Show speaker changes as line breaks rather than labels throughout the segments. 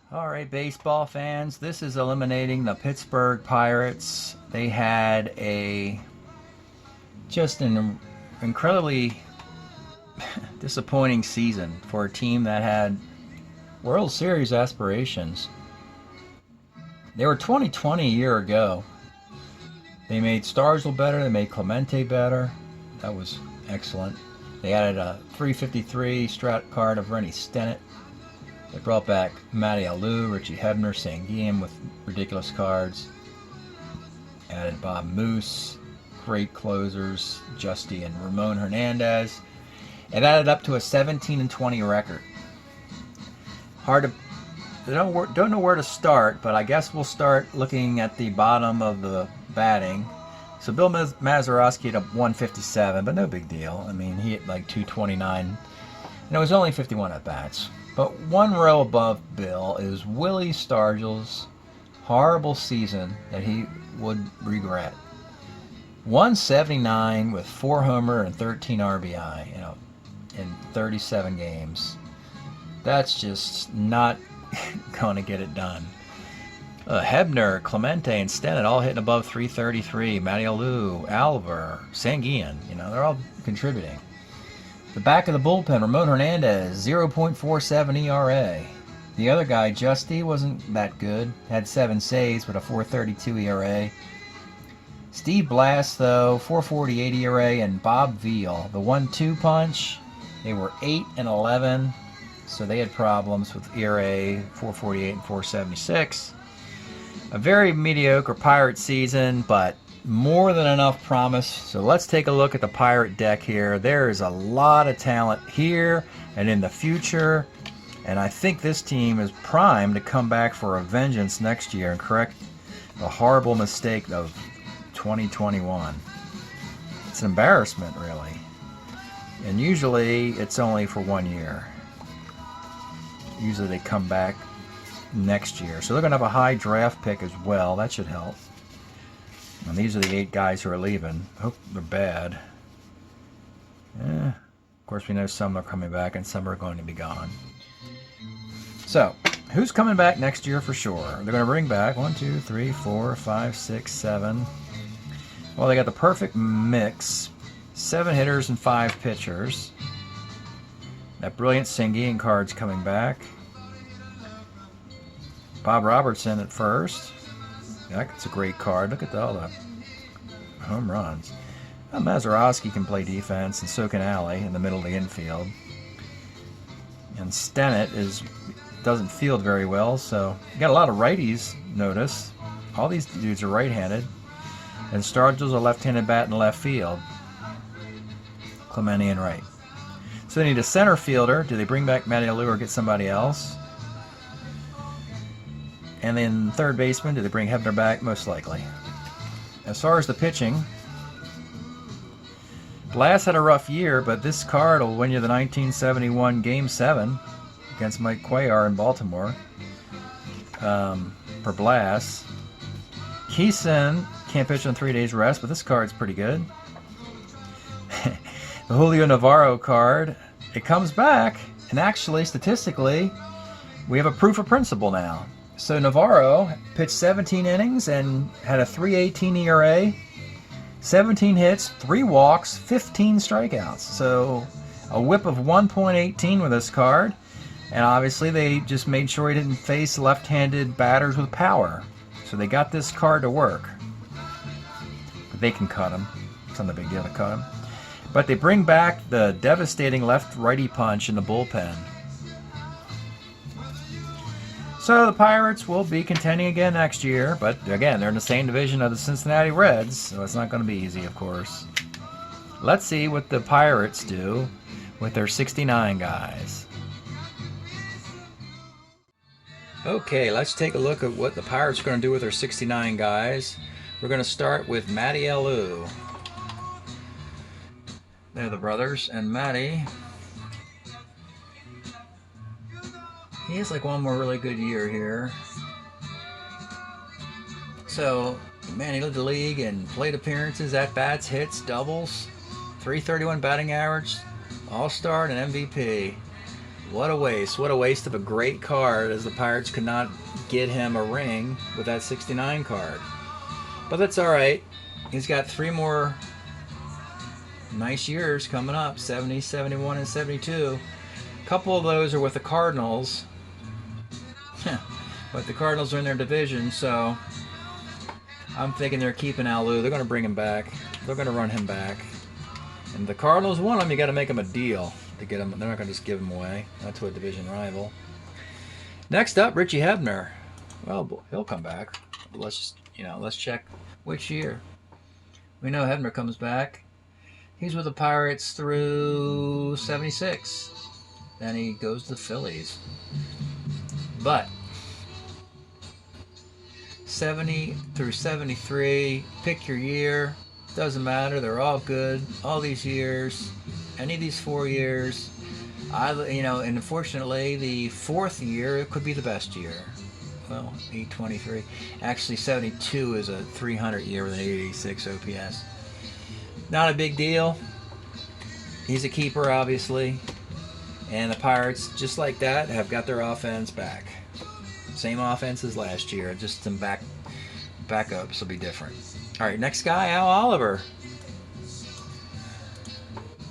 All right, baseball fans, this is eliminating the Pittsburgh Pirates. They had just an incredibly disappointing season for a team that had World Series aspirations. They were 2020 a year ago. They made Starzl better, they made Clemente better. That was excellent. They added a 353 Strat card of Rennie Stennett. They brought back Matty Alou, Richie Hebner, Sanguine with ridiculous cards. Added Bob Moose, great closers, Justy and Ramon Hernandez. It added up to a 17-20 record. Hard to don't know where to start, but I guess we'll start looking at the bottom of the batting. So Bill Mazurovsky hit a 157, but no big deal. I mean, he hit like 229, and it was only 51 at bats. But one row above Bill is Willie Stargell's horrible season that he would regret. 179 with 4 homer and 13 RBI, in 37 games. That's just not going to get it done. Hebner, Clemente, and Stennett all hitting above 333. Matty Alou, Alver, Sanguine, they're all contributing. The back of the bullpen, Ramon Hernandez, 0.47 ERA. The other guy, Justy, wasn't that good. Had 7 saves with a 4.32 ERA. Steve Blass, though, 4.48 ERA, and Bob Veal, the 1-2 punch. They were 8 and 11, so they had problems with ERA, 4.48 and 4.76. A very mediocre Pirate season, but more than enough promise. So let's take a look at the Pirate deck here. There is a lot of talent here and in the future, and I think this team is primed to come back for a vengeance next year and correct the horrible mistake of 2021. It's an embarrassment, really. And usually it's only for 1 year. Usually they come back next year. So they're going to have a high draft pick as well. That should help. And these are the 8 guys who are leaving. Hope they're bad. Of course, we know some are coming back and some are going to be gone. So, who's coming back next year for sure? They're going to bring back 1, 2, 3, 4, 5, 6, 7. Well, they got the perfect mix. 7 hitters and 5 pitchers. That brilliant Sanguine card's coming back. Bob Robertson at first. That's a great card. Look at all the home runs. Mazurovsky can play defense, and so can Alley in the middle of the infield. And Stennett doesn't field very well, so you got a lot of righties, notice. All these dudes are right-handed. And Stargell's a left-handed bat in left field. Clemente in right. So they need a center fielder. Do they bring back Matty Alou or get somebody else? And then third baseman, do they bring Hebner back? Most likely. As far as the pitching, Blass had a rough year, but this card will win you the 1971 Game 7 against Mike Cuellar in Baltimore for Blass. Keeson can't pitch on 3 days rest, but this card's pretty good. The Julio Navarro card, it comes back, and actually, statistically, we have a proof of principle now. So Navarro pitched 17 innings and had a 3.18 ERA, 17 hits, 3 walks, 15 strikeouts. So a whip of 1.18 with this card. And obviously they just made sure he didn't face left-handed batters with power. So they got this card to work. But they can cut him. It's not a big deal to cut him. But they bring back the devastating left-righty punch in the bullpen. So the Pirates will be contending again next year, but again, they're in the same division of the Cincinnati Reds, so it's not going to be easy, of course. Let's see what the Pirates do with their 69 guys. Okay, let's take a look at what the Pirates are going to do with their 69 guys. We're going to start with Matty Alou. They're the brothers, and Matty, he has like one more really good year here. So, man, he led the league in plate appearances, at-bats, hits, doubles, .331 batting average, All-Star, and MVP. What a waste. What a waste of a great card, as the Pirates could not get him a ring with that 69 card. But that's all right. He's got 3 more nice years coming up, 70, 71, and 72. A couple of those are with the Cardinals. But the Cardinals are in their division, so I'm thinking they're keeping Alou. They're going to bring him back. They're going to run him back. And the Cardinals want him. You got to make him a deal to get him. They're not going to just give him away. That's a division rival. Next up, Richie Hebner. Well, he'll come back. Let's just, let's check which year. We know Hebner comes back. He's with the Pirates through 76. Then he goes to the Phillies. But 70 through 73, pick your year. Doesn't matter. They're all good. All these years, any of these 4 years. And unfortunately, the 4th year it could be the best year. Well, 823. Actually, 72 is a 300 year with an 886 OPS. Not a big deal. He's a keeper, obviously. And the Pirates, just like that, have got their offense back. Same offense as last year, just some backups will be different. All right, next guy, Al Oliver.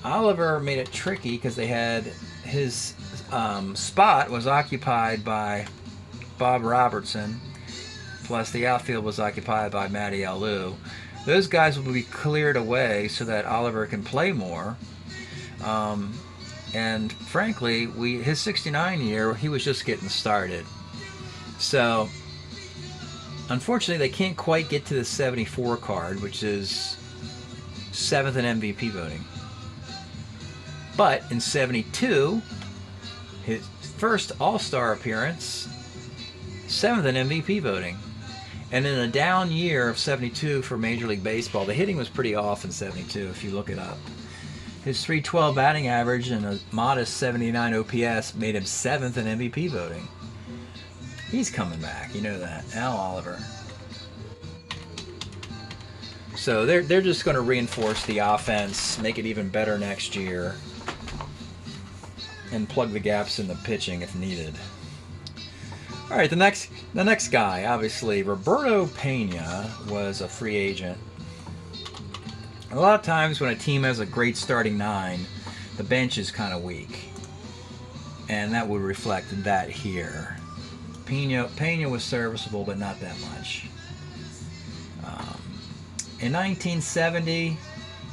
Oliver made it tricky because they had his spot was occupied by Bob Robertson, plus the outfield was occupied by Matty Alou. Those guys will be cleared away so that Oliver can play more. And frankly, his 69 year, he was just getting started. So, unfortunately, they can't quite get to the 74 card, which is 7th in MVP voting. But in 72, his first All-Star appearance, 7th in MVP voting. And in a down year of 72 for Major League Baseball, the hitting was pretty off in 72 if you look it up. His .312 batting average and a modest 79 OPS made him 7th in MVP voting. He's coming back, you know that. Al Oliver. So they're just going to reinforce the offense, make it even better next year, and plug the gaps in the pitching if needed. All right, the next guy, obviously, Roberto Pena was a free agent. A lot of times when a team has a great starting 9, the bench is kind of weak, and that would reflect that here. Pena was serviceable, but not that much. In 1970,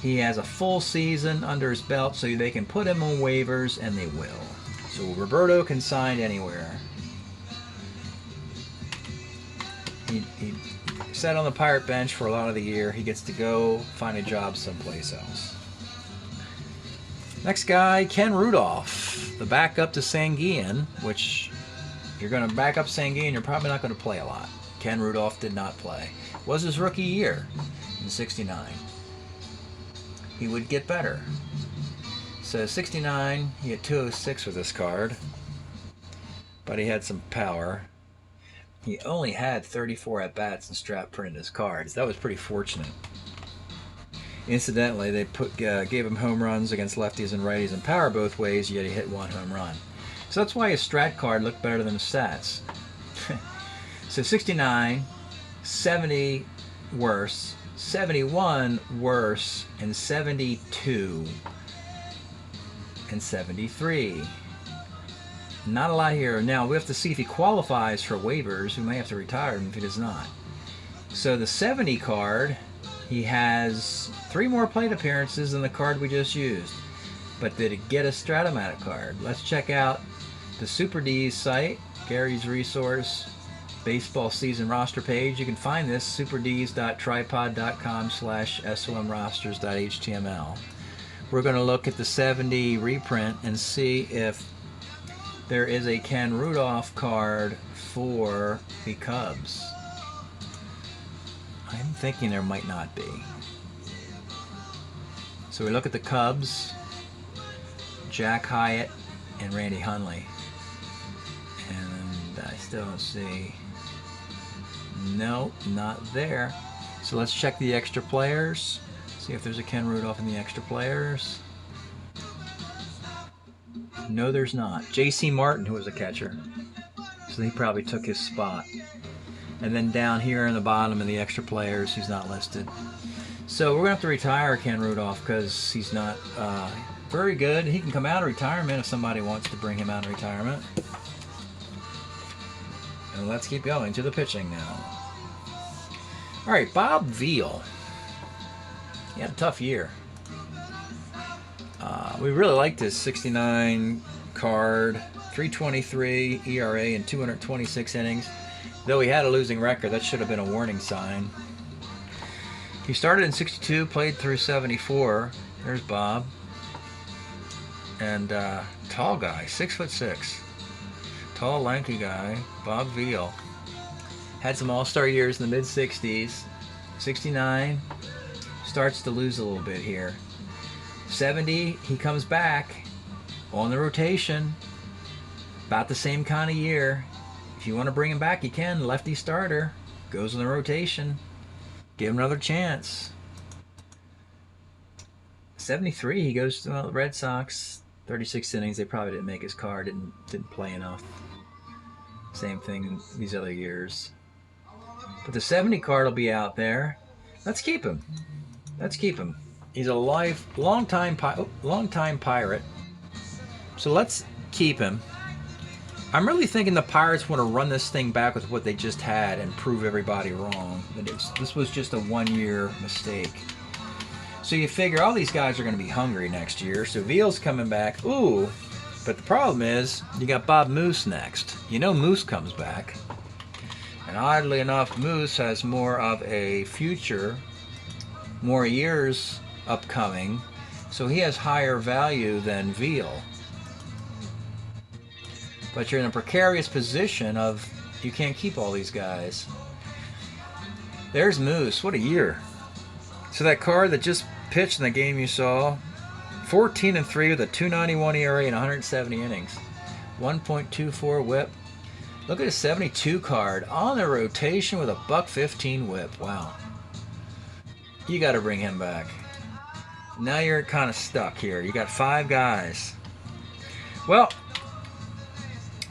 he has a full season under his belt, so they can put him on waivers, and they will. So Roberto can sign anywhere. He sat on the Pirate bench for a lot of the year. He gets to go find a job someplace else. Next guy, Ken Rudolph, the backup to Sanguillen, which if you're going to back up Sanguillen, you're probably not going to play a lot. Ken Rudolph did not play. It was his rookie year in 69. He would get better. So 69, he had 206 with this card, but he had some power. He only had 34 at-bats and Strat printed his cards. That was pretty fortunate. Incidentally, they gave him home runs against lefties and righties and power both ways, yet he hit 1 home run. So that's why his Strat card looked better than his stats. So 69, 70 worse, 71 worse, and 72 and 73. Not a lot here. Now, we have to see if he qualifies for waivers. We may have to retire him if he does not. So the 70 card, he has 3 more plate appearances than the card we just used. But did it get a Strat-O-Matic card? Let's check out the Super D's site, Gary's Resource, baseball season roster page. You can find this, superds.tripod.com/somrosters.html. We're going to look at the 70 reprint and see if there is a Ken Rudolph card for the Cubs. I'm thinking there might not be. So we look at the Cubs, Jack Hyatt, and Randy Hundley. And I still don't see. Nope, not there. So let's check the extra players. See if there's a Ken Rudolph in the extra players. No, there's not. J.C. Martin, who was a catcher. So he probably took his spot. And then down here in the bottom of the extra players, he's not listed. So we're going to have to retire Ken Rudolph because he's not very good. He can come out of retirement if somebody wants to bring him out of retirement. And let's keep going to the pitching now. All right, Bob Veal. He had a tough year. We really liked his 69 card, 3.23 ERA in 226 innings. Though he had a losing record, that should have been a warning sign. He started in 62, played through 74. There's Bob. And tall guy, 6'6". Tall, lanky guy, Bob Veal. Had some all-star years in the mid-60s. 69, starts to lose a little bit here. 70, he comes back on the rotation. About the same kind of year. If you want to bring him back, you can. Lefty starter. Goes on the rotation. Give him another chance. 73, he goes to the Red Sox. 36 innings. They probably didn't make his card. Didn't play enough. Same thing these other years. But the 70 card will be out there. Let's keep him. Let's keep him. He's a long-time Pirate. So let's keep him. I'm really thinking the Pirates want to run this thing back with what they just had and prove everybody wrong. That this was just a one-year mistake. So you figure all these guys are going to be hungry next year. So Veal's coming back. Ooh, but the problem is you got Bob Moose next. You know Moose comes back. And oddly enough, Moose has more of a future, more years upcoming. So he has higher value than Veal. But you're in a precarious position of you can't keep all these guys. There's Moose. What a year. So that card that just pitched in the game you saw, 14-3 with a 2.91 ERA and 170 innings. 1.24 whip. Look at his 72 card on the rotation with a .115 whip. Wow. You got to bring him back. Now you're kind of stuck here. You got 5 guys. Well,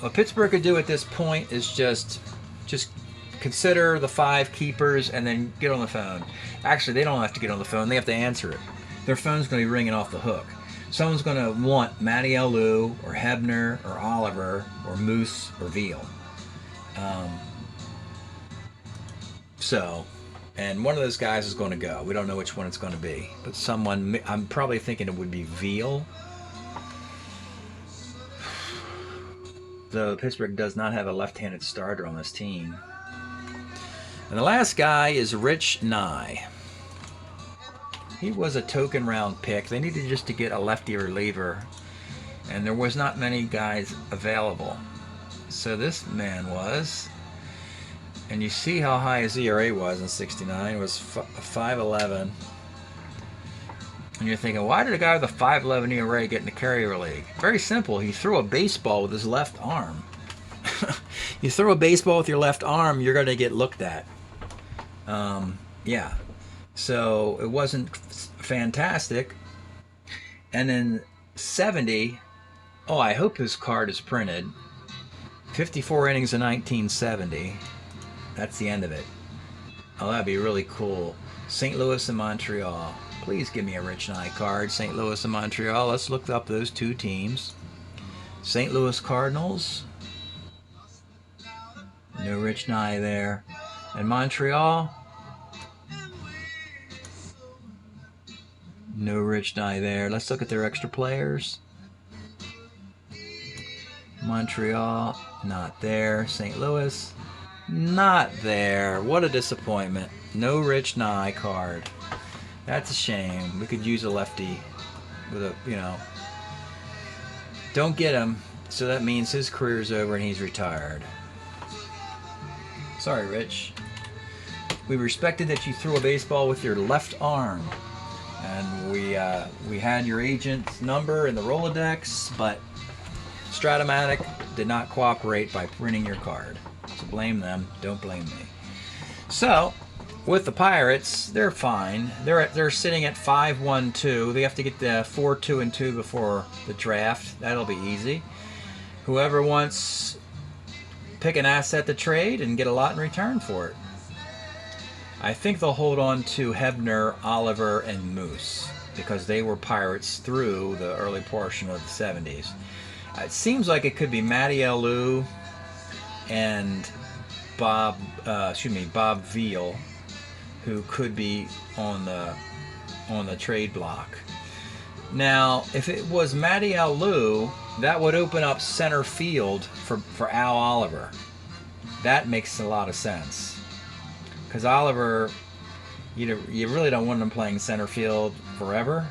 what Pittsburgh could do at this point is just consider the 5 keepers and then get on the phone. Actually, they don't have to get on the phone. They have to answer it. Their phone's going to be ringing off the hook. Someone's going to want Matty Alou or Hebner or Oliver or Moose or Veal. And one of those guys is going to go. We don't know which one it's going to be. But someone, I'm probably thinking it would be Veal. Though Pittsburgh does not have a left-handed starter on this team. And the last guy is Rich Nye. He was a token round pick. They needed just to get a lefty reliever. And there was not many guys available. So this man was. And you see how high his ERA was in 69. It was 5.11. And you're thinking, why did a guy with a 5.11 ERA get in the carryover league? Very simple. He threw a baseball with his left arm. You throw a baseball with your left arm, you're going to get looked at. Yeah. So it wasn't fantastic. And then 70. Oh, I hope his card is printed. 54 innings in 1970. That's the end of it. Oh, that'd be really cool. St. Louis and Montreal. Please give me a Rich Nye card. St. Louis and Montreal. Let's look up those 2 teams. St. Louis Cardinals. No Rich Nye there. And Montreal. No Rich Nye there. Let's look at their extra players. Montreal. Not there. St. Louis. Not there. What a disappointment. No Rich Nye card. That's a shame. We could use a lefty with a, Don't get him, so that means his career's over and he's retired. Sorry, Rich. We respected that you threw a baseball with your left arm. And we had your agent's number in the Rolodex, but Strat-O-Matic did not cooperate by printing your card. So blame them. Don't blame me. So, with the Pirates, they're fine. They're sitting at 5-1-2. They have to get the 4-2-2 before the draft. That'll be easy. Whoever wants, pick an asset to trade and get a lot in return for it. I think they'll hold on to Hebner, Oliver, and Moose because they were Pirates through the early portion of the 70s. It seems like it could be Matty Alou and Bob Veal, who could be on the trade block. Now, if it was Matty Alou, that would open up center field for Al Oliver. That makes a lot of sense. Because Oliver, you really don't want him playing center field forever.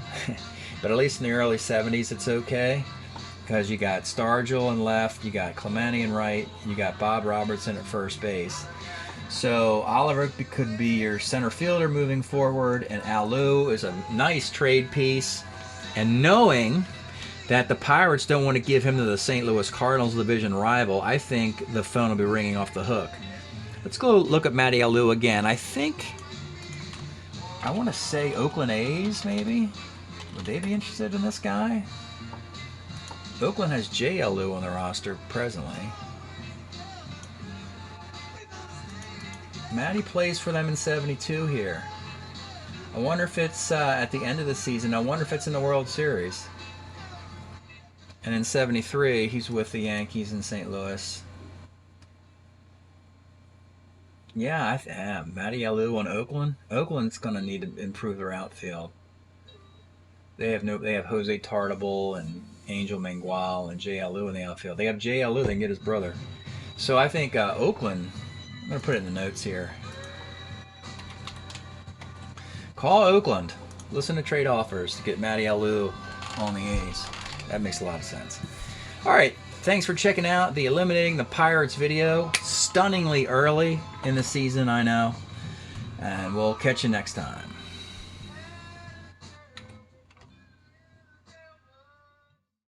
But at least in the early 70s, it's okay. Because you got Stargell in left, you got Clemente in right, you got Bob Robertson at first base. So Oliver could be your center fielder moving forward, and Alou is a nice trade piece. And knowing that the Pirates don't want to give him to the St. Louis Cardinals division rival, I think the phone will be ringing off the hook. Let's go look at Matty Alou again. I want to say Oakland A's, maybe? Would they be interested in this guy? Oakland has J. Alou on the roster presently. Matty plays for them in 72 here. I wonder if it's at the end of the season. I wonder if it's in the World Series. And in 73, he's with the Yankees in St. Louis. Yeah, Matty Alou on Oakland. Oakland's going to need to improve their outfield. They have Jose Tartable and Angel Mangual and J. Alou in the outfield. They have J. Alou. They can get his brother. So I think Oakland. I'm going to put it in the notes here. Call Oakland. Listen to trade offers to get Matty Alou on the A's. That makes a lot of sense. All right. Thanks for checking out the Eliminating the Pirates video. Stunningly early in the season, I know. And we'll catch you next time.